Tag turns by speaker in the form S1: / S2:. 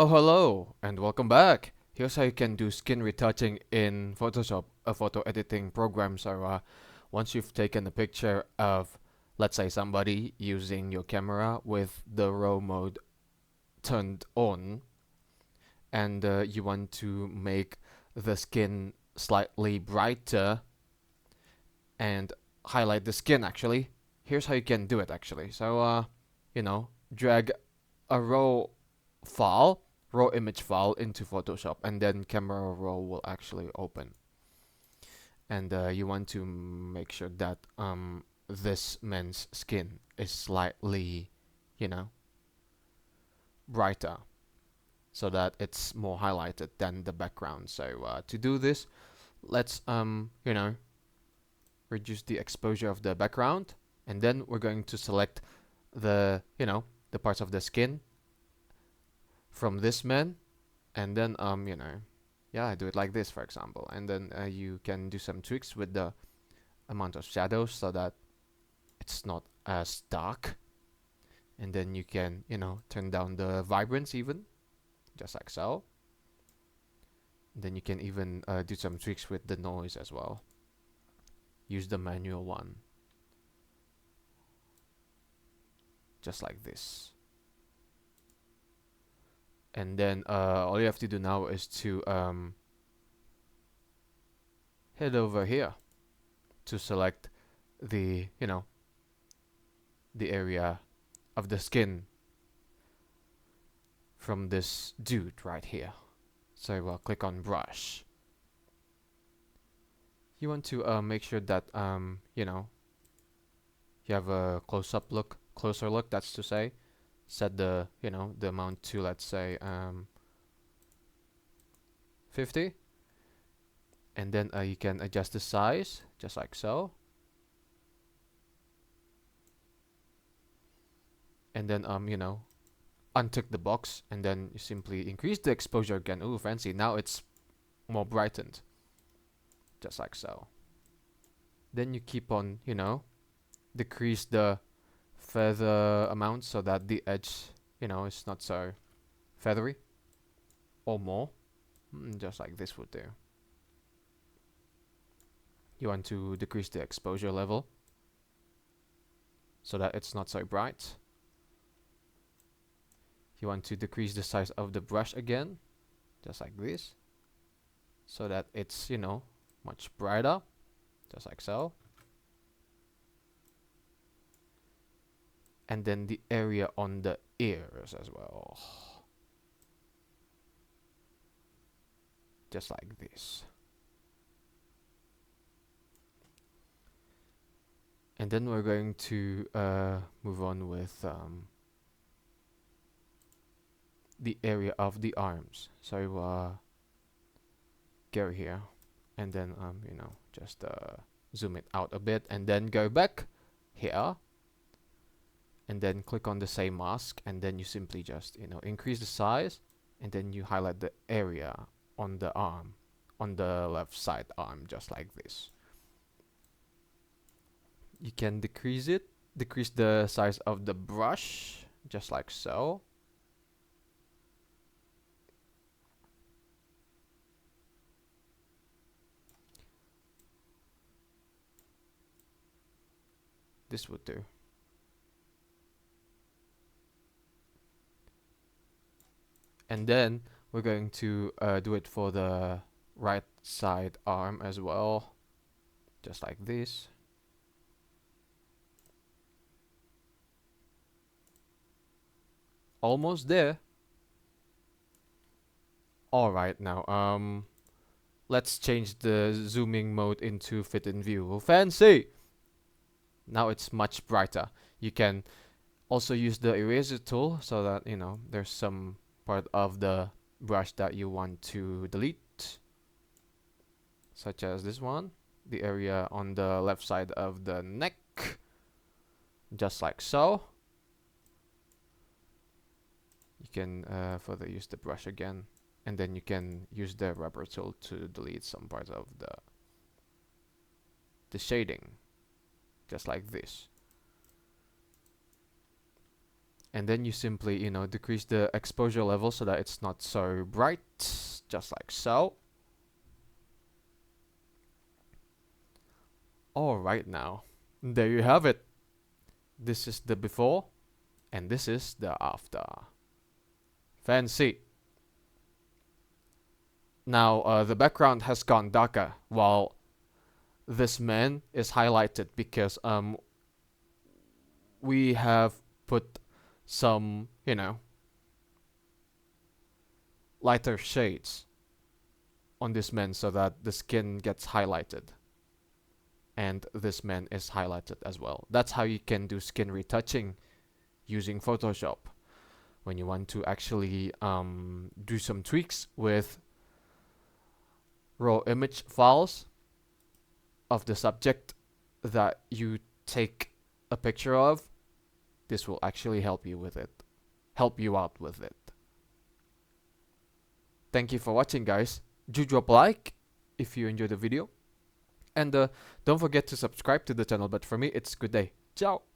S1: Oh, hello, and welcome back. Here's how you can do skin retouching in Photoshop, a photo editing program. Once you've taken a picture of, let's say, somebody using your camera with the RAW mode turned on, and you want to make the skin slightly brighter and highlight the skin, actually, here's how you can do it, actually. You know, drag a file, raw image file into Photoshop, and then Camera Raw will actually open. And you want to make sure that this man's skin is slightly, you know, brighter, so that it's more highlighted than the background. To do this, let's reduce the exposure of the background, and then we're going to select the parts of the skin from this man, and then yeah, I do it like this, for example, and then you can do some tweaks with the amount of shadows so that it's not as dark, and then you can turn down the vibrance even, just like so. And then you can even do some tweaks with the noise as well. Use the manual one, just like this. And then all you have to do now is to head over here to select the the area of the skin from this dude right here. So click on brush. You want to make sure that you have a closer look, that's to say. Set the the amount to, let's say, 50, and then you can adjust the size just like so, and then untick the box, and then you simply increase the exposure again. Ooh, fancy. Now it's more brightened, just like so. Then you keep on decrease the feather amount so that the edge is not so feathery, or more. Just like this would do. You want to decrease the exposure level so that it's not so bright. You want to decrease the size of the brush again, just like this, so that it's much brighter, just like so. And then the area on the ears as well, just like this. And then we're going to move on with the area of the arms. So go here, and then just zoom it out a bit, and then go back here, and then click on the same mask, and then you simply just increase the size, and then you highlight the area on the arm, on the left side arm, just like this. You can decrease the size of the brush, just like so. This would do. And then we're going to do it for the right side arm as well, just like this. Almost there. Alright, now let's change the zooming mode into fit in view. Fancy! Now it's much brighter. You can also use the eraser tool so that there's some part of the brush that you want to delete, such as this one, the area on the left side of the neck, just like so. You can further use the brush again, and then you can use the rubber tool to delete some parts of the shading, just like this. And then you simply, decrease the exposure level so that it's not so bright, just like so. Alright now, there you have it. This is the before, and this is the after. Fancy. Now, the background has gone darker, while this man is highlighted because we have put some, lighter shades on this man so that the skin gets highlighted. And this man is highlighted as well. That's how you can do skin retouching using Photoshop. When you want to actually do some tweaks with raw image files of the subject that you take a picture of, this will actually help you with it. Help you out with it. Thank you for watching, guys. Do drop a like if you enjoyed the video. And don't forget to subscribe to the channel. But for me, it's good day. Ciao!